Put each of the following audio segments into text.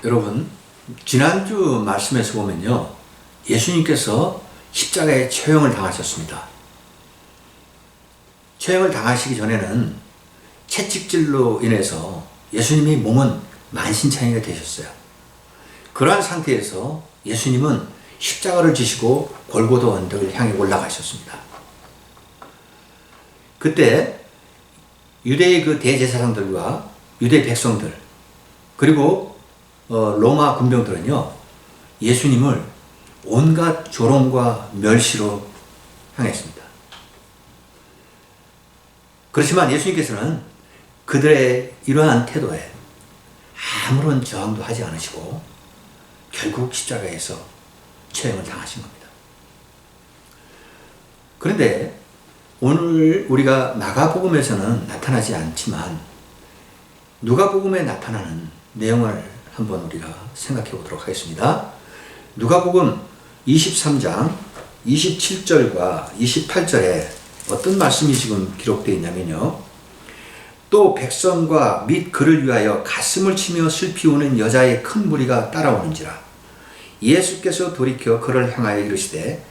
여러분, 지난주 말씀에서 보면요, 예수님께서 십자가에 처형을 당하셨습니다. 처형을 당하시기 전에는 채찍질로 인해서 예수님의 몸은 만신창이가 되셨어요. 그러한 상태에서 예수님은 십자가를 지시고 골고다 언덕을 향해 올라가셨습니다. 그때 유대의 그 대제사장들과 유대 백성들, 그리고 로마 군병들은요, 예수님을 온갖 조롱과 멸시로 향했습니다. 그렇지만 예수님께서는 그들의 이러한 태도에 아무런 저항도 하지 않으시고 결국 십자가에서 처형을 당하신 겁니다. 그런데 오늘 우리가 마가복음에서는 나타나지 않지만 누가복음에 나타나는 내용을 한번 우리가 생각해 보도록 하겠습니다. 누가복음 23장 27절과 28절에 어떤 말씀이 지금 기록되어 있냐면요. 또 백성과 및 그를 위하여 가슴을 치며 슬피 우는 여자의 큰 무리가 따라오는지라. 예수께서 돌이켜 그를 향하여 이르시되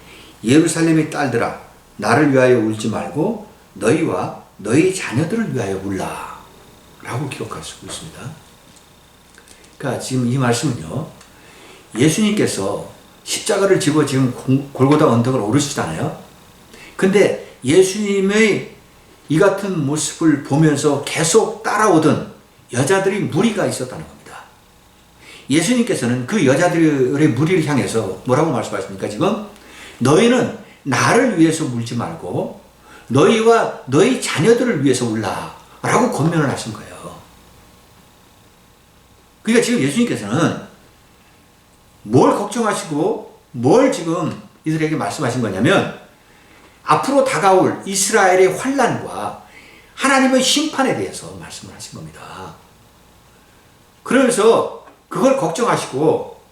예루살렘의 딸들아 나를 위하여 울지 말고 너희와 너희 자녀들을 위하여 울라 라고 기록할 수 있습니다. 그러니까 지금 이 말씀은요, 예수님께서 십자가를 지고 지금 골고다 언덕을 오르시잖아요. 근데 예수님의 이 같은 모습을 보면서 계속 따라오던 여자들이 무리가 있었다는 겁니다. 예수님께서는 그 여자들의 무리를 향해서 뭐라고 말씀하십니까? 지금 너희는 나를 위해서 울지 말고 너희와 너희 자녀들을 위해서 울라 라고 권면을 하신 거예요. 그러니까 지금 예수님께서는 뭘 걱정하시고 뭘 지금 이들에게 말씀하신 거냐면 앞으로 다가올 이스라엘의 환난과 하나님의 심판에 대해서 말씀을 하신 겁니다. 그러면서 그걸 걱정하시고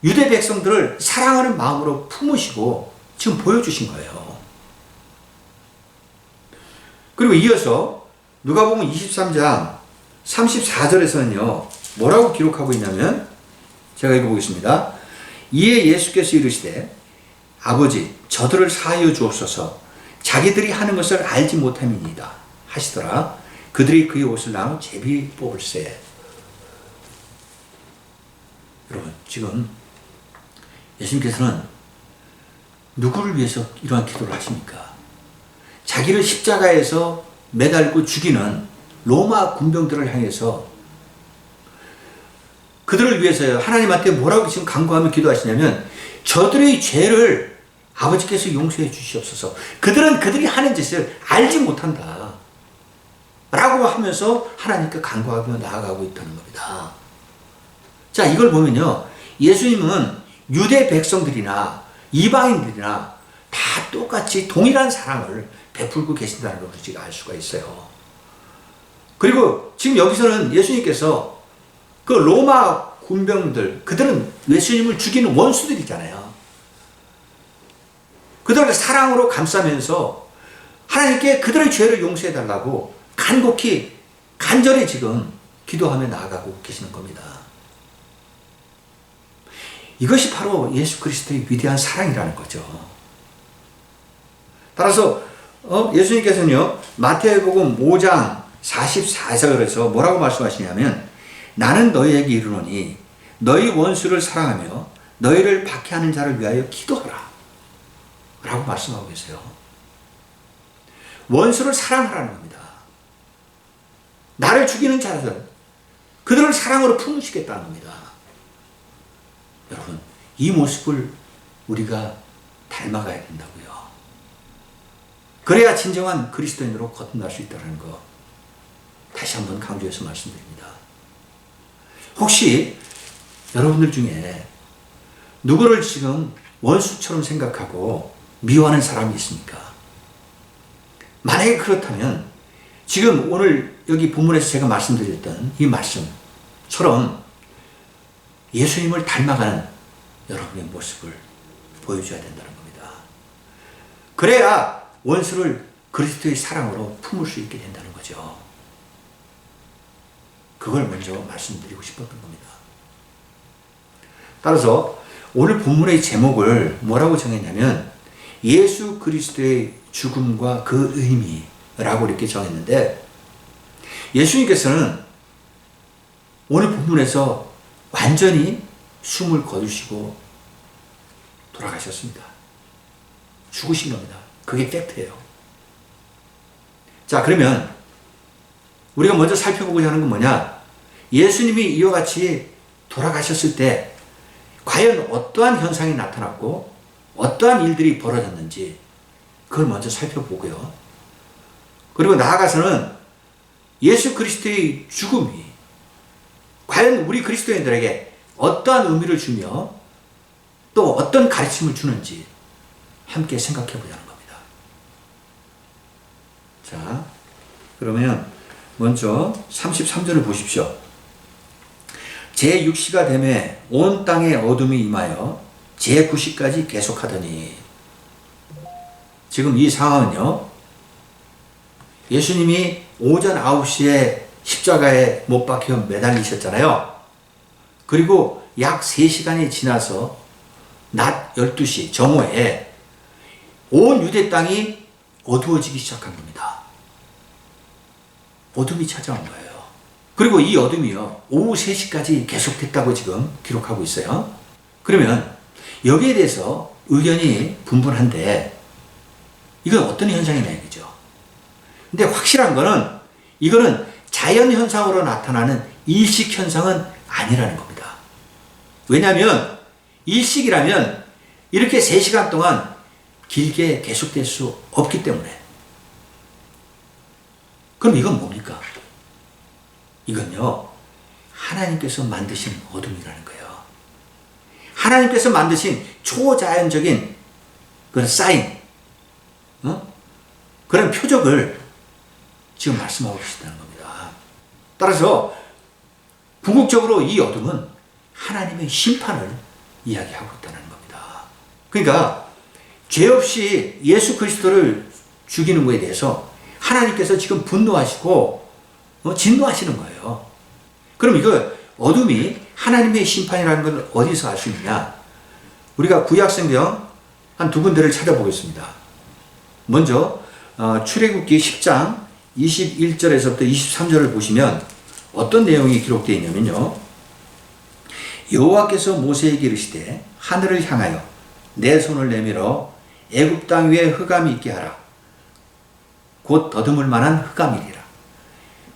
유대 백성들을 사랑하는 마음으로 품으시고 지금 보여주신 거예요. 그리고 이어서 누가복음 23장 34절에서는요 뭐라고 기록하고 있냐면 제가 읽어보겠습니다. 이에 예수께서 이르시되 아버지 저들을 사하여 주옵소서 자기들이 하는 것을 알지 못함이니이다 하시더라. 그들이 그의 옷을 나누어 제비 뽑을세. 여러분 지금 예수님께서는 누구를 위해서 이러한 기도를 하십니까? 자기를 십자가에서 매달고 죽이는 로마 군병들을 향해서 그들을 위해서 하나님한테 뭐라고 지금 간구하며 기도하시냐면 저들의 죄를 아버지께서 용서해 주시옵소서. 그들은 그들이 하는 짓을 알지 못한다 라고 하면서 하나님께 간구하며 나아가고 있다는 겁니다. 자, 이걸 보면요, 예수님은 유대 백성들이나 이방인들이나 다 똑같이 동일한 사랑을 베풀고 계신다는 것을 우리가 알 수가 있어요. 그리고 지금 여기서는 예수님께서 그 로마 군병들, 그들은 예수님을 죽이는 원수들이잖아요. 그들을 사랑으로 감싸면서 하나님께 그들의 죄를 용서해달라고 간절히 지금 기도하며 나아가고 계시는 겁니다. 이것이 바로 예수 그리스도의 위대한 사랑이라는 거죠. 따라서 예수님께서는요 마태복음 5장 44절에서 뭐라고 말씀하시냐면 나는 너희에게 이르노니 너희 원수를 사랑하며 너희를 박해하는 자를 위하여 기도하라 라고 말씀하고 계세요. 원수를 사랑하라는 겁니다. 나를 죽이는 자들, 그들을 사랑으로 품으시겠다는 겁니다. 여러분, 이 모습을 우리가 닮아가야 된다고요. 그래야 진정한 그리스도인으로 거듭날 수 있다는 거 다시 한번 강조해서 말씀드립니다. 혹시 여러분들 중에 누구를 지금 원수처럼 생각하고 미워하는 사람이 있습니까? 만약에 그렇다면 지금 오늘 여기 본문에서 제가 말씀드렸던 이 말씀처럼 예수님을 닮아가는 여러분의 모습을 보여줘야 된다는 겁니다. 그래야 원수를 그리스도의 사랑으로 품을 수 있게 된다는 거죠. 그걸 먼저 말씀드리고 싶었던 겁니다. 따라서 오늘 본문의 제목을 뭐라고 정했냐면 예수 그리스도의 죽음과 그 의미라고 이렇게 정했는데, 예수님께서는 오늘 본문에서 완전히 숨을 거두시고 돌아가셨습니다. 죽으신 겁니다. 그게 팩트예요. 자, 그러면 우리가 먼저 살펴보고자 하는 건 뭐냐? 예수님이 이와 같이 돌아가셨을 때 과연 어떠한 현상이 나타났고 어떠한 일들이 벌어졌는지 그걸 먼저 살펴보고요. 그리고 나아가서는 예수 그리스도의 죽음이 과연 우리 그리스도인들에게 어떠한 의미를 주며 또 어떤 가르침을 주는지 함께 생각해 보자는 겁니다. 자, 그러면 먼저 33절을 보십시오. 제6시가 되매 온 땅에 어둠이 임하여 제9시까지 계속하더니, 지금 이 상황은요, 예수님이 오전 9시에 십자가에 못 박혀 매달리셨잖아요. 그리고 약 3시간이 지나서 낮 12시 정오에 온 유대 땅이 어두워지기 시작한 겁니다. 어둠이 찾아온 거예요. 그리고 이 어둠이요, 오후 3시까지 계속됐다고 지금 기록하고 있어요. 그러면 여기에 대해서 의견이 분분한데 이건 어떤 현상이냐 이거죠. 근데 확실한 거는 이거는 자연현상으로 나타나는 일식현상은 아니라는 겁니다. 왜냐하면 일식이라면 이렇게 3시간 동안 길게 계속될 수 없기 때문에. 그럼 이건 뭡니까? 이건요, 하나님께서 만드신 어둠이라는 거예요. 하나님께서 만드신 초자연적인 그런 사인, 그런 표적을 지금 말씀하고 계시다는 겁니다. 따라서 궁극적으로 이 어둠은 하나님의 심판을 이야기하고 있다는 겁니다. 그러니까 죄 없이 예수 그리스도를 죽이는 것에 대해서 하나님께서 지금 분노하시고 진노하시는 거예요. 그럼 이거 어둠이 하나님의 심판이라는 걸 어디서 알 수 있느냐? 우리가 구약성경 한 두 군데를 찾아보겠습니다. 먼저 출애굽기 10장 21절에서부터 23절을 보시면 어떤 내용이 기록되어 있냐면요, 여호와께서 모세에게 이르시되 하늘을 향하여 내 손을 내밀어 애굽 땅 위에 흑암이 있게 하라. 곧 더듬을 만한 흑암이리라.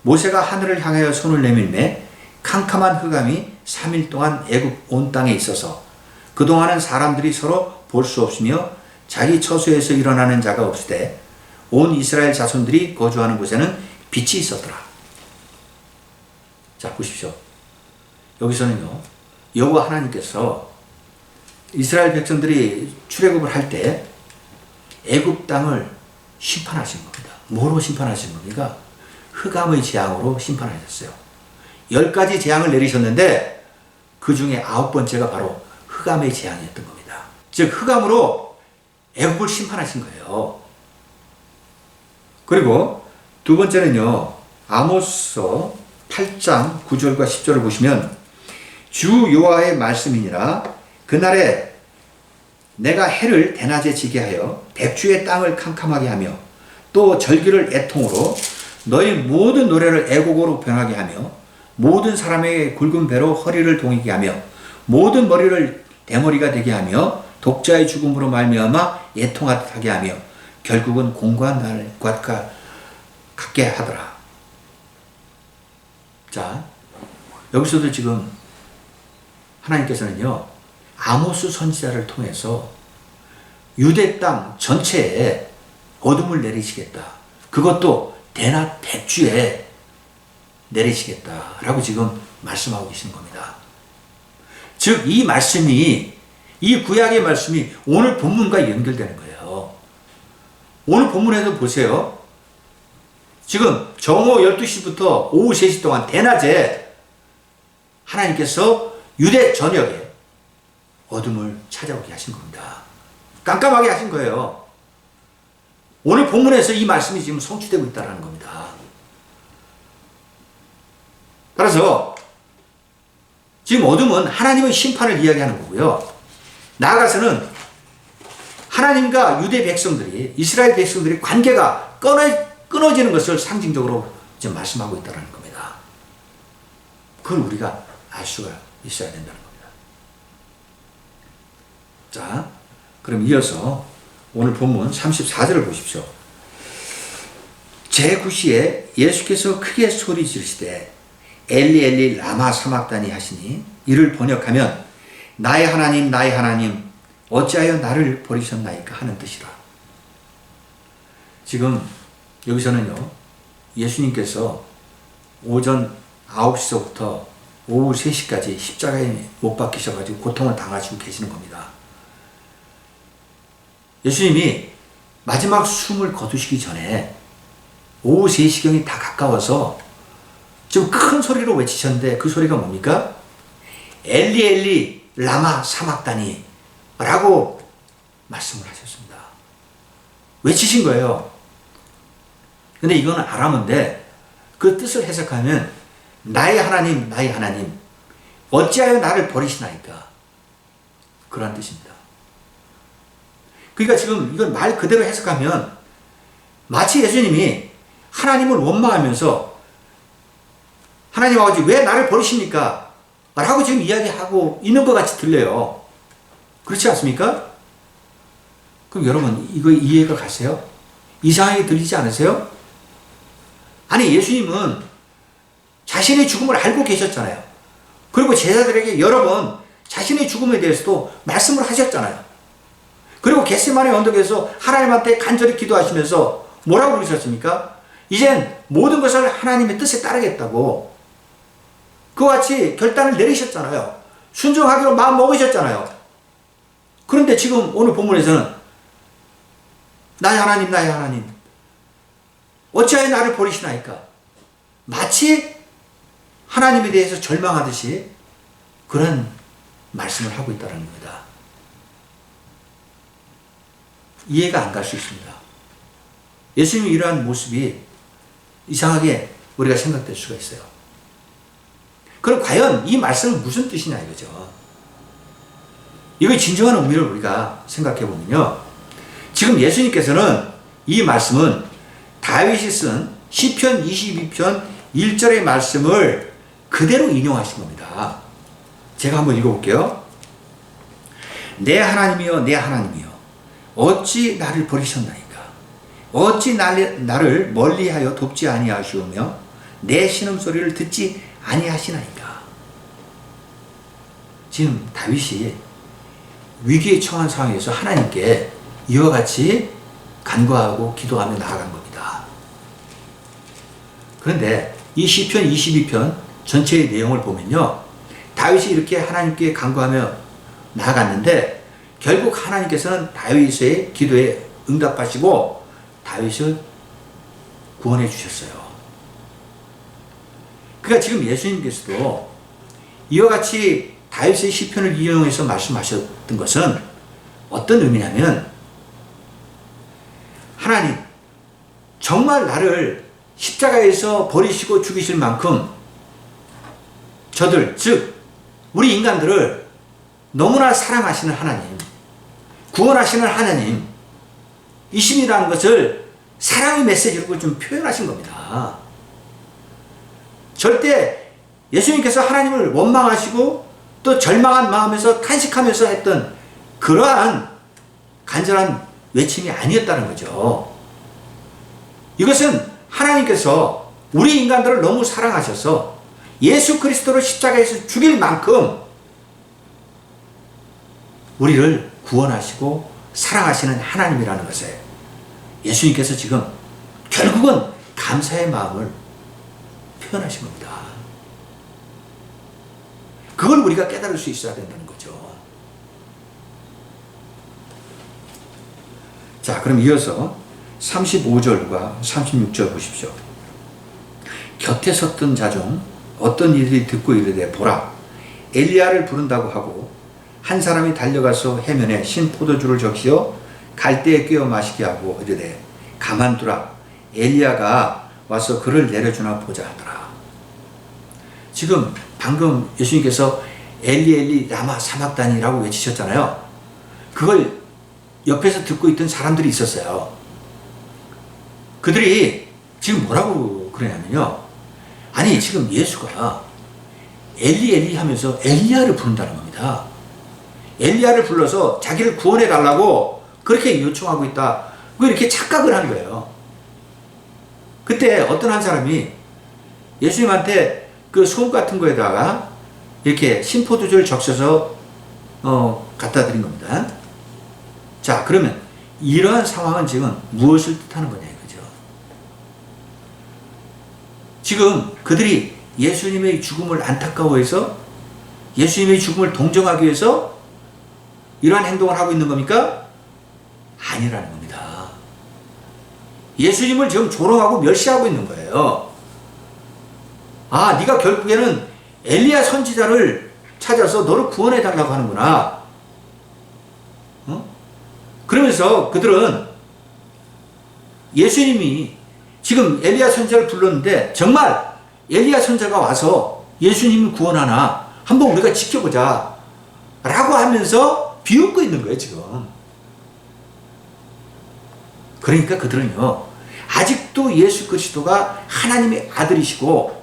모세가 하늘을 향하여 손을 내밀매 캄캄한 흑암이 3일 동안 애굽 온 땅에 있어서 그동안은 사람들이 서로 볼 수 없으며 자기 처소에서 일어나는 자가 없으되 온 이스라엘 자손들이 거주하는 곳에는 빛이 있었더라. 자, 보십시오. 여기서는요, 여호와 하나님께서 이스라엘 백성들이 출애굽을 할 때 애굽 땅을 심판하신 겁니다. 뭐로 심판하신 겁니까? 흑암의 재앙으로 심판하셨어요. 10가지 재앙을 내리셨는데 그 중에 9번째가 바로 흑암의 재앙이었던 겁니다. 즉 흑암으로 애굽을 심판하신 거예요. 그리고 두 번째는요, 아모스서 8장 9절과 10절을 보시면 주 여호와의 말씀이니라. 그날에 내가 해를 대낮에 지게 하여 백주의 땅을 캄캄하게 하며 또 절기를 애통으로 너희 모든 노래를 애곡으로 변하게 하며 모든 사람에게 굵은 배로 허리를 동이게 하며 모든 머리를 대머리가 되게 하며 독자의 죽음으로 말미암아 애통하게 하며 결국은 공고한 날과 같게 하더라. 자, 여기서도 지금 하나님께서는요, 아모스 선지자를 통해서 유대 땅 전체에 어둠을 내리시겠다. 그것도 대낮 백주에 내리시겠다라고 지금 말씀하고 계시는 겁니다. 즉, 이 말씀이, 이 구약의 말씀이 오늘 본문과 연결되는 거예요. 오늘 본문에도 보세요. 지금 정오 12시부터 오후 3시 동안 대낮에 하나님께서 유대 전역에 어둠을 찾아오게 하신 겁니다. 깜깜하게 하신 거예요. 오늘 본문에서 이 말씀이 지금 성취되고 있다는 겁니다. 따라서 지금 어둠은 하나님의 심판을 이야기하는 거고요. 나아가서는 하나님과 유대 백성들이, 이스라엘 백성들이 관계가 끊어지는 것을 상징적으로 지금 말씀하고 있다는 겁니다. 그걸 우리가 알 수가 있어야 된다는 겁니다. 자, 그럼 이어서 오늘 본문 34절을 보십시오. 제9시에 예수께서 크게 소리 지르시되 엘리 엘리 라마 사막다니 하시니, 이를 번역하면 나의 하나님 나의 하나님 어찌하여 나를 버리셨나이까 하는 뜻이라. 지금 여기서는요, 예수님께서 오전 9시서부터 오후 3시까지 십자가에 못 박히셔가지고 고통을 당하시고 계시는 겁니다. 예수님이 마지막 숨을 거두시기 전에 오후 3시경이 다 가까워서 좀 큰 소리로 외치셨는데, 그 소리가 뭡니까? 엘리 엘리 라마 사막다니 라고 말씀을 하셨습니다. 외치신 거예요. 근데 이거는 아람어인데 그 뜻을 해석하면 나의 하나님 나의 하나님 어찌하여 나를 버리시나이까, 그런 뜻입니다. 그러니까 지금 이건 말 그대로 해석하면 마치 예수님이 하나님을 원망하면서 하나님 아버지 왜 나를 버리십니까? 라고 지금 이야기하고 있는 것 같이 들려요. 그렇지 않습니까? 그럼 여러분 이거 이해가 가세요? 이상하게 들리지 않으세요? 아니, 예수님은 자신의 죽음을 알고 계셨잖아요. 그리고 제자들에게 여러 번 자신의 죽음에 대해서도 말씀을 하셨잖아요. 그리고 겟세마네 언덕에서 하나님한테 간절히 기도하시면서 뭐라고 그러셨습니까? 이젠 모든 것을 하나님의 뜻에 따르겠다고 그와 같이 결단을 내리셨잖아요. 순종하기로 마음 먹으셨잖아요. 그런데 지금 오늘 본문에서는 나의 하나님 나의 하나님 어찌하여 나를 버리시나이까, 마치 하나님에 대해서 절망하듯이 그런 말씀을 하고 있다는 겁니다. 이해가 안 갈 수 있습니다. 예수님의 이러한 모습이 이상하게 우리가 생각될 수가 있어요. 그럼 과연 이 말씀은 무슨 뜻이냐 이거죠. 이거 진정한 의미를 우리가 생각해 보면요, 지금 예수님께서는 이 말씀은 다윗이 쓴 시편 22편 1절의 말씀을 그대로 인용하신 겁니다. 제가 한번 읽어볼게요. 내 하나님이여 내 하나님이여 어찌 나를 버리셨나이까, 어찌 나를 멀리하여 돕지 아니하시오며 내 신음소리를 듣지 아니하시나이까. 지금 다윗이 위기에 처한 상황에서 하나님께 이와 같이 간구하고 기도하며 나아간 겁니다. 그런데 이 시편 22편 전체의 내용을 보면요, 다윗이 이렇게 하나님께 간구하며 나아갔는데 결국 하나님께서는 다윗의 기도에 응답하시고 다윗을 구원해 주셨어요. 그러니까 지금 예수님께서도 이와 같이 다윗의 시편을 이용해서 말씀하셨던 것은 어떤 의미냐면, 하나님 정말 나를 십자가에서 버리시고 죽이실 만큼 저들, 즉 우리 인간들을 너무나 사랑하시는 하나님, 구원하시는 하나님 이심이라는 것을 사랑의 메시지로 좀 표현하신 겁니다. 절대 예수님께서 하나님을 원망하시고 또 절망한 마음에서 탄식하면서 했던 그러한 간절한 외침이 아니었다는 거죠. 이것은 하나님께서 우리 인간들을 너무 사랑하셔서 예수 그리스도를 십자가에서 죽일 만큼 우리를 구원하시고 사랑하시는 하나님이라는 것에 예수님께서 지금 결국은 감사의 마음을 표현하신 겁니다. 그걸 우리가 깨달을 수 있어야 된다는 거죠. 자, 그럼 이어서 35절과 36절 보십시오. 곁에 섰던 자 중 어떤 이들이 듣고 이르되 보라, 엘리야를 부른다고 하고 한 사람이 달려가서 해면에 신 포도주를 적시어 갈대에 끼워 마시게 하고 이르되 가만두라, 엘리야가 와서 그를 내려주나 보자 하더라. 지금 방금 예수님께서 엘리 엘리 라마 사막다니라고 외치셨잖아요. 그걸 옆에서 듣고 있던 사람들이 있었어요. 그들이 지금 뭐라고 그러냐면요. 아니 지금 예수가 엘리 엘리 하면서 엘리야를 부른다는 겁니다. 엘리야를 불러서 자기를 구원해 달라고 그렇게 요청하고 있다. 이렇게 착각을 하는 거예요. 그때 어떤 한 사람이 예수님한테 그 소금 같은 거에다가 이렇게 심포도주를 적셔서 갖다 드린 겁니다. 자, 그러면 이러한 상황은 지금 무엇을 뜻하는 거냐 이거죠. 지금 그들이 예수님의 죽음을 안타까워해서 예수님의 죽음을 동정하기 위해서 이러한 행동을 하고 있는 겁니까? 아니라는 겁니다. 예수님을 지금 조롱하고 멸시하고 있는 거예요. 아, 네가 결국에는 엘리야 선지자를 찾아서 너를 구원해 달라고 하는구나. 그러면서 그들은 예수님이 지금 엘리야 선지자를 불렀는데 정말 엘리야 선지자가 와서 예수님을 구원하나 한번 우리가 지켜보자 라고 하면서 비웃고 있는 거예요 지금. 그러니까 그들은요 아직도 예수 그리스도가 하나님의 아들이시고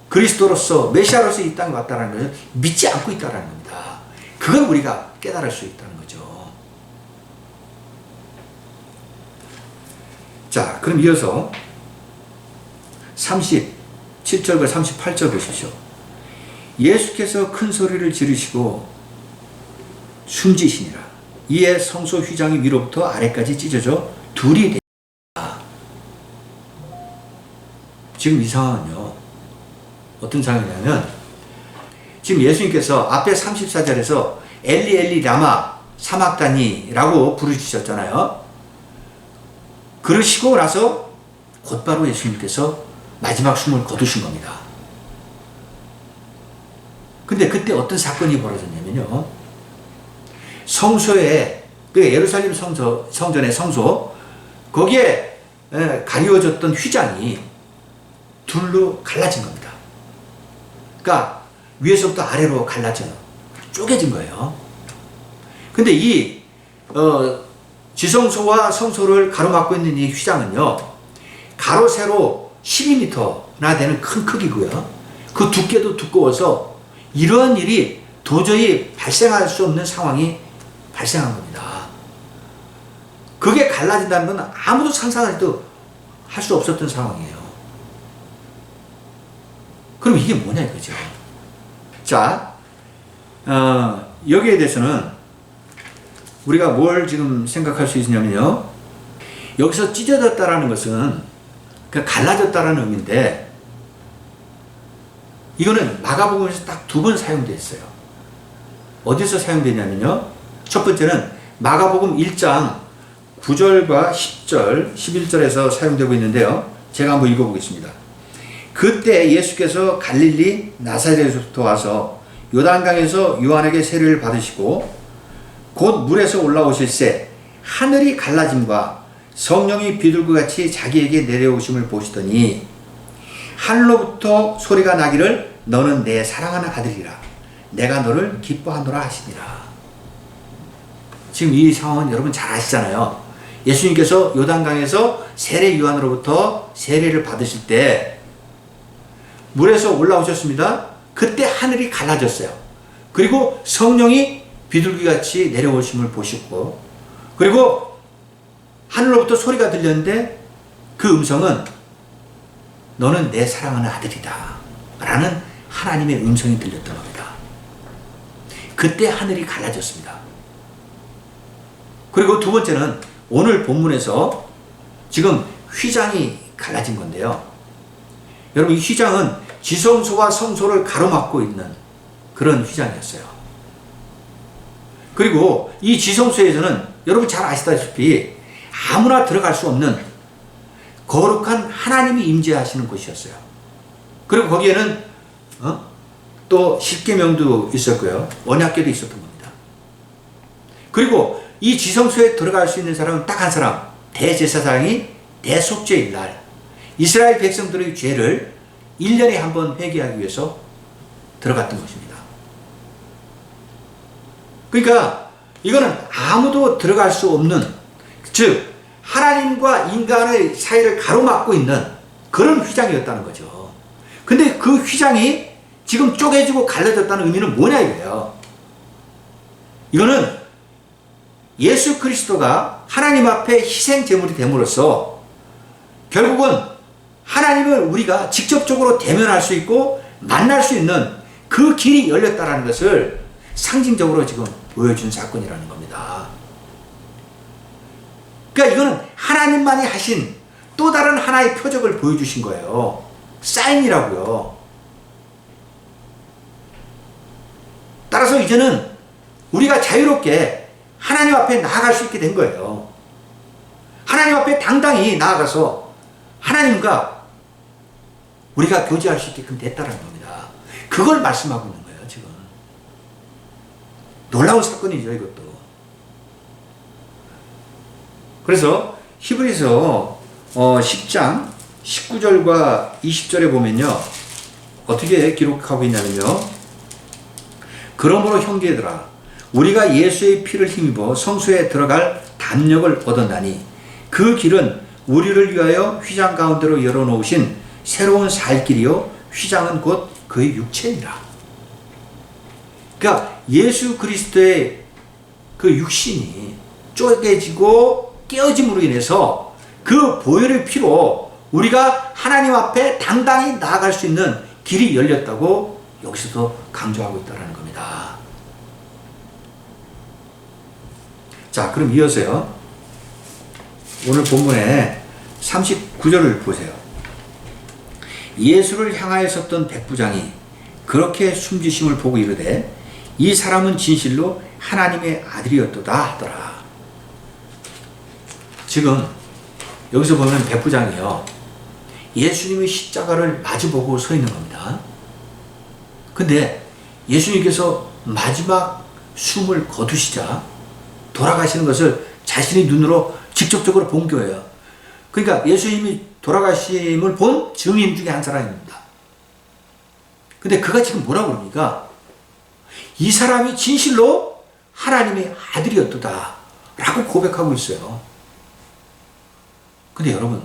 그리스도로서 메시아로서 이 땅에 왔다는 것을 믿지 않고 있다는 겁니다. 그걸 우리가 깨달을 수 있다는 거죠. 자, 그럼 이어서 37절과 38절 보십시오. 예수께서 큰 소리를 지르시고 숨지시니라. 이에 성소 휘장이 위로부터 아래까지 찢어져 둘이 되었다. 지금 이 상황은요 어떤 상황이냐면 지금 예수님께서 앞에 34절에서 엘리 엘리 라마 사막다니라고 부르시셨잖아요. 그러시고 나서 곧바로 예수님께서 마지막 숨을 거두신 겁니다. 근데 그때 어떤 사건이 벌어졌냐면요. 성소에, 그 예루살렘 성전의 성소, 거기에 가리워졌던 휘장이 둘로 갈라진 겁니다. 그러니까 위에서부터 아래로 갈라져요. 쪼개진 거예요. 근데 이 지성소와 성소를 가로막고 있는 이 휘장은요, 가로 세로 12m나 되는 큰 크기고요. 그 두께도 두꺼워서 이러한 일이 도저히 발생할 수 없는 상황이 발생한 겁니다. 그게 갈라진다는 건 아무도 상상해도 할 수 없었던 상황이에요. 그럼 이게 뭐냐 이거죠. 자, 여기에 대해서는 우리가 뭘 지금 생각할 수 있냐면요. 여기서 찢어졌다라는 것은 갈라졌다라는 의미인데 이거는 마가복음에서 딱 두 번 사용되어 있어요. 어디서 사용되냐면요. 첫 번째는 마가복음 1장 9절과 10절, 11절에서 사용되고 있는데요. 제가 한번 읽어보겠습니다. 그때 예수께서 갈릴리 나사렛에서부터 와서 요단강에서 요한에게 세례를 받으시고 곧 물에서 올라오실새 하늘이 갈라짐과 성령이 비둘기같이 자기에게 내려오심을 보시더니 하늘로부터 소리가 나기를 너는 내 사랑하는 아들이라 내가 너를 기뻐하노라 하시니라. 지금 이 상황은 여러분 잘 아시잖아요. 예수님께서 요단강에서 세례 요한으로부터 세례를 받으실 때 물에서 올라오셨습니다. 그때 하늘이 갈라졌어요. 그리고 성령이 비둘기같이 내려오심을 보셨고, 그리고 하늘로부터 소리가 들렸는데 그 음성은 너는 내 사랑하는 아들이다 라는 하나님의 음성이 들렸던 겁니다. 그때 하늘이 갈라졌습니다. 그리고 두 번째는 오늘 본문에서 지금 휘장이 갈라진 건데요. 여러분, 이 휘장은 지성소와 성소를 가로막고 있는 그런 휘장이었어요. 그리고 이 지성소에서는 여러분 잘 아시다시피 아무나 들어갈 수 없는 거룩한 하나님이 임재하시는 곳이었어요. 그리고 거기에는 또 십계명도 있었고요. 언약궤도 있었던 겁니다. 그리고 이 지성소에 들어갈 수 있는 사람은 딱 한 사람, 대제사장이 대속죄일 날 이스라엘 백성들의 죄를 1년에 한 번 회개하기 위해서 들어갔던 것입니다. 그러니까 이거는 아무도 들어갈 수 없는, 즉 하나님과 인간의 사이를 가로막고 있는 그런 휘장이었다는 거죠. 근데 그 휘장이 지금 쪼개지고 갈라졌다는 의미는 뭐냐 이거예요. 이거는 예수 그리스도가 하나님 앞에 희생 제물이 됨으로써 결국은 하나님을 우리가 직접적으로 대면할 수 있고 만날 수 있는 그 길이 열렸다는 것을 상징적으로 지금 보여준 사건이라는 겁니다. 그러니까 이거는 하나님만이 하신 또 다른 하나의 표적을 보여주신 거예요. 사인이라고요. 따라서 이제는 우리가 자유롭게 하나님 앞에 나아갈 수 있게 된 거예요. 하나님 앞에 당당히 나아가서 하나님과 우리가 교제할 수 있게끔 됐다는 겁니다. 그걸 말씀하고 있는 거예요, 지금. 놀라운 사건이죠, 이것도. 그래서 히브리서 10장 19절과 20절에 보면요, 어떻게 기록하고 있냐면요, 그러므로 형제들아 우리가 예수의 피를 힘입어 성소에 들어갈 담력을 얻었나니 그 길은 우리를 위하여 휘장 가운데로 열어놓으신 새로운 살 길이요 휘장은 곧 그의 육체니라. 그러니까 예수 그리스도의 그 육신이 쪼개지고 깨어짐으로 인해서 그 보혈의 피로 우리가 하나님 앞에 당당히 나아갈 수 있는 길이 열렸다고 여기서도 강조하고 있다는 겁니다. 자, 그럼 이어서요, 오늘 본문에 39절을 보세요. 예수를 향하여 섰던 백부장이 그렇게 숨지심을 보고 이르되 이 사람은 진실로 하나님의 아들이었도다 하더라. 지금 여기서 보면 백부장이요, 예수님의 십자가를 마주보고 서 있는 겁니다. 근데 예수님께서 마지막 숨을 거두시자 돌아가시는 것을 자신의 눈으로 직접적으로 본 거예요. 그러니까 예수님이 돌아가심을 본 증인 중에 한 사람입니다. 근데 그가 지금 뭐라고 그럽니까? 이 사람이 진실로 하나님의 아들이었도다 라고 고백하고 있어요. 근데 여러분,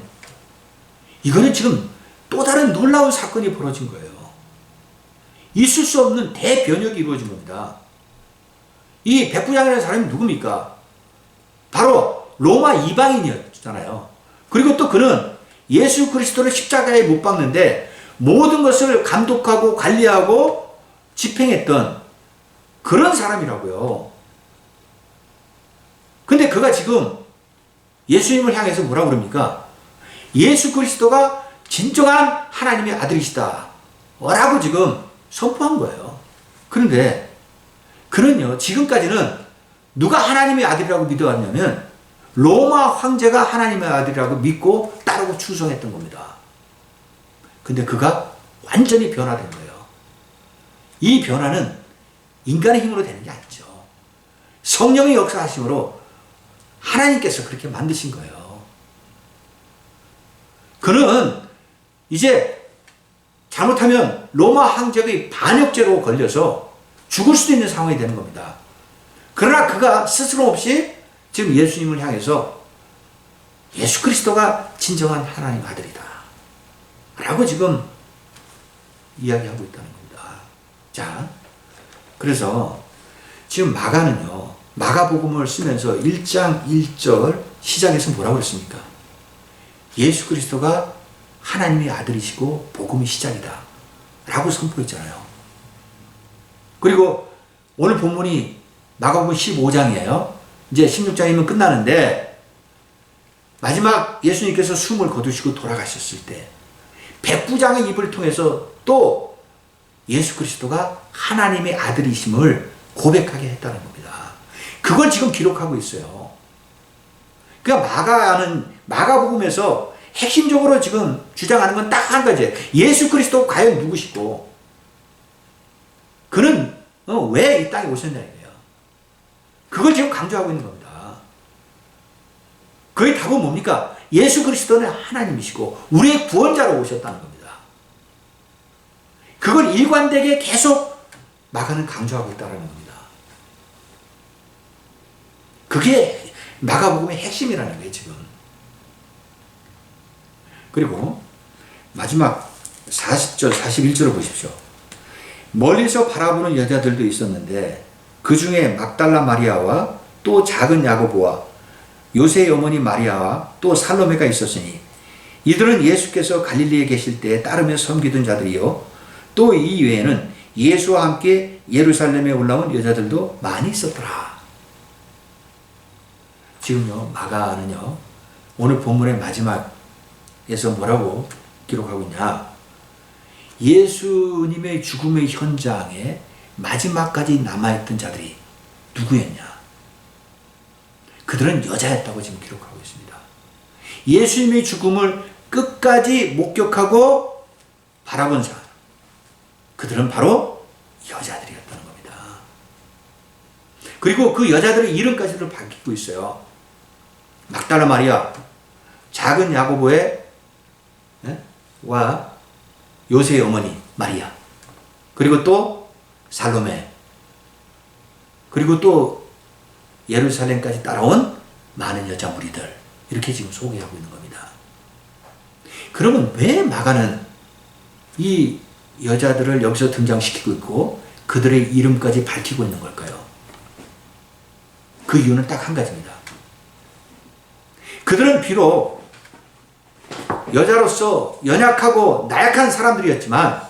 이거는 지금 또 다른 놀라운 사건이 벌어진 거예요. 있을 수 없는 대변혁이 이루어진 겁니다. 이 백부장이라는 사람이 누굽니까? 바로 로마 이방인이었잖아요. 그리고 또 그는 예수 그리스도를 십자가에 못 박는데 모든 것을 감독하고 관리하고 집행했던 그런 사람이라고요. 근데 그가 지금 예수님을 향해서 뭐라고 그럽니까? 예수 그리스도가 진정한 하나님의 아들이시다 라고 지금 선포한 거예요. 그런데 그는요, 지금까지는 누가 하나님의 아들이라고 믿어왔냐면 로마 황제가 하나님의 아들이라고 믿고 따르고 충성했던 겁니다. 근데 그가 완전히 변화된 거예요. 이 변화는 인간의 힘으로 되는 게 아니죠. 성령의 역사하심으로 하나님께서 그렇게 만드신 거예요. 그는 이제 잘못하면 로마 황제의 반역죄로 걸려서 죽을 수도 있는 상황이 되는 겁니다. 그러나 그가 스스럼 없이 지금 예수님을 향해서 예수 그리스도가 진정한 하나님의 아들이다 라고 지금 이야기하고 있다는 겁니다. 자, 그래서 지금 마가는요, 마가복음을 쓰면서 1장 1절 시작에서 뭐라고 했습니까? 예수 그리스도가 하나님의 아들이시고 복음의 시작이다 라고 선포했잖아요. 그리고 오늘 본문이 마가복음 15장이에요. 이제 16장이면 끝나는데 마지막 예수님께서 숨을 거두시고 돌아가셨을 때 백부장의 입을 통해서 또 예수 그리스도가 하나님의 아들이심을 고백하게 했다는 겁니다. 그걸 지금 기록하고 있어요. 그러니까 마가복음에서 핵심적으로 지금 주장하는 건 딱 한 가지. 예수 그리스도 과연 누구시고 그는 왜 이 땅에 오셨냐 이거예요. 그걸 지금 강조하고 있는 겁니다. 그의 답은 뭡니까? 예수 그리스도는 하나님이시고 우리의 구원자로 오셨다는 겁니다. 그걸 일관되게 계속 마가는 강조하고 있다는 겁니다. 그게 마가복음의 핵심이라는 거예요, 지금. 그리고 마지막 40절, 41절을 보십시오. 멀리서 바라보는 여자들도 있었는데 그 중에 막달라 마리아와 또 작은 야고보와 요새의 어머니 마리아와 또 살로메가 있었으니 이들은 예수께서 갈릴리에 계실 때 따르며 섬기던 자들이요 또 이 외에는 예수와 함께 예루살렘에 올라온 여자들도 많이 있었더라. 지금요 마가는요 오늘 본문의 마지막에서 뭐라고 기록하고 있냐, 예수님의 죽음의 현장에 마지막까지 남아있던 자들이 누구였냐? 그들은 여자였다고 지금 기록하고 있습니다. 예수님의 죽음을 끝까지 목격하고 바라본 사람, 그들은 바로 여자들이었다는 겁니다. 그리고 그 여자들의 이름까지도 밝히고 있어요. 막달라 마리아, 작은 야고보의 와 요새의 어머니 마리아, 그리고 또 살로메, 그리고 또 예루살렘까지 따라온 많은 여자 무리들, 이렇게 지금 소개하고 있는 겁니다. 그러면 왜 마가는 이 여자들을 여기서 등장시키고 있고 그들의 이름까지 밝히고 있는 걸까요? 그 이유는 딱 한 가지입니다. 그들은 비록 여자로서 연약하고 나약한 사람들이었지만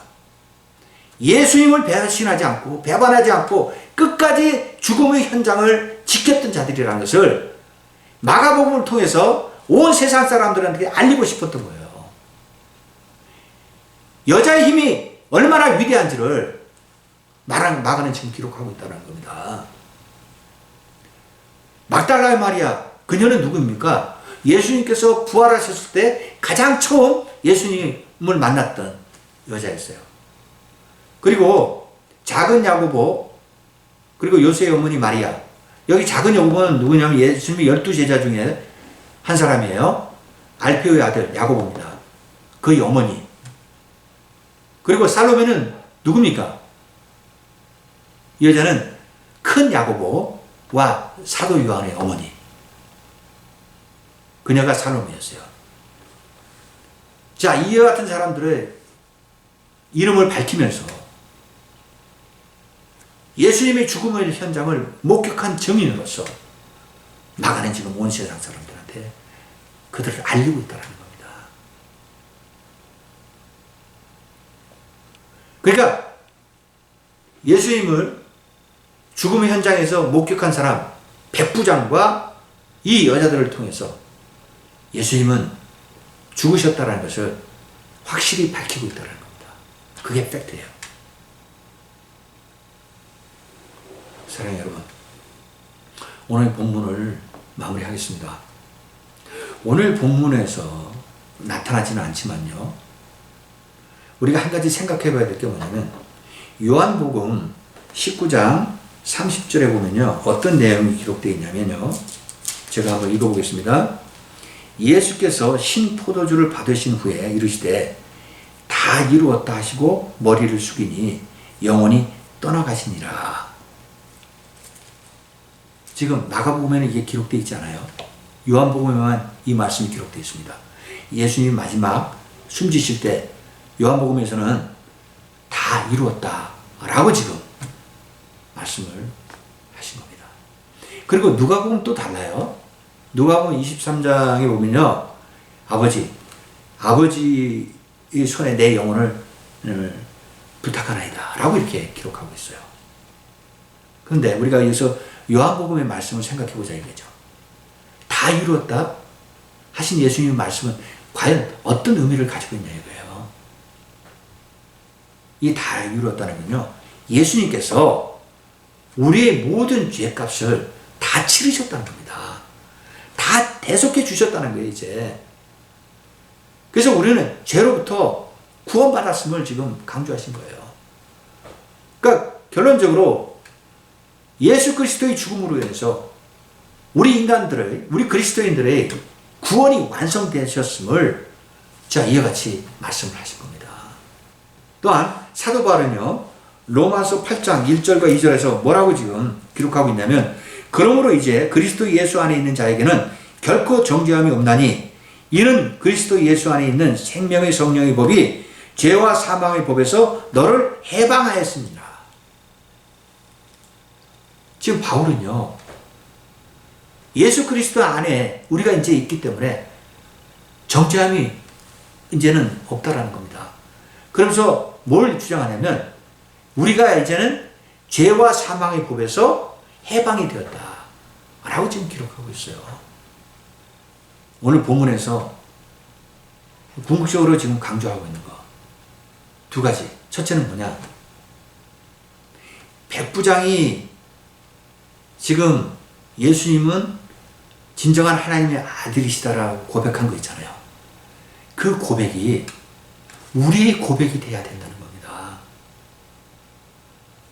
예수님을 배신하지 않고 배반하지 않고 끝까지 죽음의 현장을 지켰던 자들이라는 것을 마가복음을 통해서 온 세상 사람들한테 알리고 싶었던 거예요. 여자의 힘이 얼마나 위대한지를 마가는 지금 기록하고 있다는 겁니다. 막달라의 마리아, 그녀는 누구입니까? 예수님께서 부활하셨을 때 가장 처음 예수님을 만났던 여자였어요. 그리고 작은 야고보, 그리고 요새의 어머니 마리아. 여기 작은 야고보는 누구냐면 예수님의 12제자 중에 한 사람이에요. 알페오의 아들 야고보입니다. 그의 어머니. 그리고 살로메는 누굽니까? 이 여자는 큰 야고보와 사도 요한의 어머니. 그녀가 살로메였어요. 자, 이와 같은 사람들의 이름을 밝히면서 예수님의 죽음의 현장을 목격한 증인으로서 마가는 지금 온 세상 사람들한테 그들을 알리고 있다는 겁니다. 그러니까 예수님을 죽음의 현장에서 목격한 사람 백부장과 이 여자들을 통해서 예수님은 죽으셨다는 것을 확실히 밝히고 있다는 겁니다. 그게 팩트예요. 사랑하는 여러분, 오늘 본문을 마무리하겠습니다. 오늘 본문에서 나타나지는 않지만요, 우리가 한 가지 생각해 봐야 될 게 뭐냐면 요한복음 19장 30절에 보면요 어떤 내용이 기록되어 있냐면요, 제가 한번 읽어보겠습니다. 예수께서 신포도주를 받으신 후에 이르시되 다 이루었다 하시고 머리를 숙이니 영원히 떠나가시니라. 지금 마가복음에는 이게 기록되어 있지 않아요. 요한복음에만 이 말씀이 기록되어 있습니다. 예수님이 마지막 숨지실 때 요한복음에서는 다 이루었다 라고 지금 말씀을 하신 겁니다. 그리고 누가복음 또 달라요. 누가복음 23장에 보면요, 아버지의 손에 내 영혼을 부탁하나이다 라고 이렇게 기록하고 있어요. 그런데 우리가 여기서 요한복음의 말씀을 생각해 보자 이거죠. 다 이루었다 하신 예수님의 말씀은 과연 어떤 의미를 가지고 있냐 이거예요. 이 다 이루었다는 건요, 예수님께서 우리의 모든 죄값을 다 치르셨다는 겁니다. 다 대속해 주셨다는 거예요, 이제. 그래서 우리는 죄로부터 구원받았음을 지금 강조하신 거예요. 그러니까 결론적으로 예수 그리스도의 죽음으로 인해서 우리 그리스도인들의 구원이 완성되셨음을 자, 이와 같이 말씀을 하신 겁니다. 또한 사도 바울은요, 로마서 8장 1절과 2절에서 뭐라고 지금 기록하고 있냐면 그러므로 이제 그리스도 예수 안에 있는 자에게는 결코 정죄함이 없나니 이는 그리스도 예수 안에 있는 생명의 성령의 법이 죄와 사망의 법에서 너를 해방하였습니다. 지금 바울은요, 예수 그리스도 안에 우리가 이제 있기 때문에 정죄함이 이제는 없다라는 겁니다. 그러면서 뭘 주장하냐면 우리가 이제는 죄와 사망의 법에서 해방이 되었다 라고 지금 기록하고 있어요. 오늘 본문에서 궁극적으로 지금 강조하고 있는 거 두 가지. 첫째는 뭐냐, 백부장이 지금 예수님은 진정한 하나님의 아들이시다라고 고백한 거 있잖아요. 그 고백이 우리의 고백이 돼야 된다는 겁니다.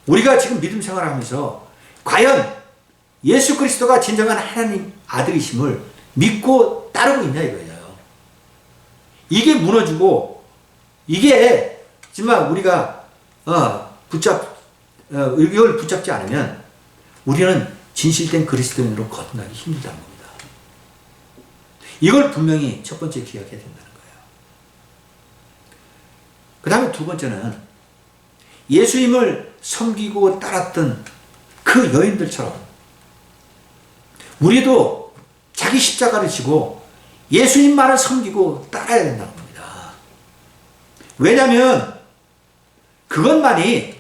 우리가 지금 믿음 생활하면서 과연 예수 그리스도가 진정한 하나님 아들이심을 믿고 따르고 있냐 이거예요. 이게 무너지고 이게 정말 우리가 이걸 붙잡지 않으면 우리는 진실된 그리스도인으로 거듭나기 힘들다는 겁니다. 이걸 분명히 첫 번째 기억해야 된다는 거예요. 그 다음에 두 번째는 예수님을 섬기고 따랐던 그 여인들처럼 우리도 자기 십자가를 지고 예수님만을 섬기고 따라야 된다는 겁니다. 왜냐하면 그것만이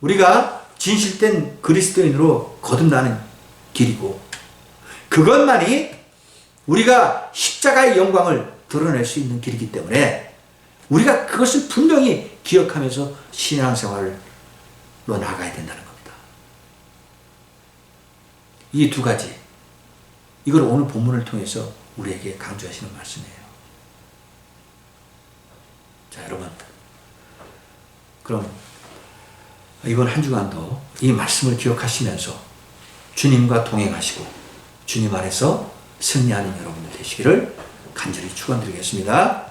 우리가 진실된 그리스도인으로 거듭나는 길이고 그것만이 우리가 십자가의 영광을 드러낼 수 있는 길이기 때문에 우리가 그것을 분명히 기억하면서 신앙생활로 나아가야 된다는 겁니다. 이 두 가지, 이걸 오늘 본문을 통해서 우리에게 강조하시는 말씀이에요. 자, 여러분, 그럼 이번 한 주간도 이 말씀을 기억하시면서 주님과 동행하시고 주님 안에서 승리하는 여러분들 되시기를 간절히 축원드리겠습니다.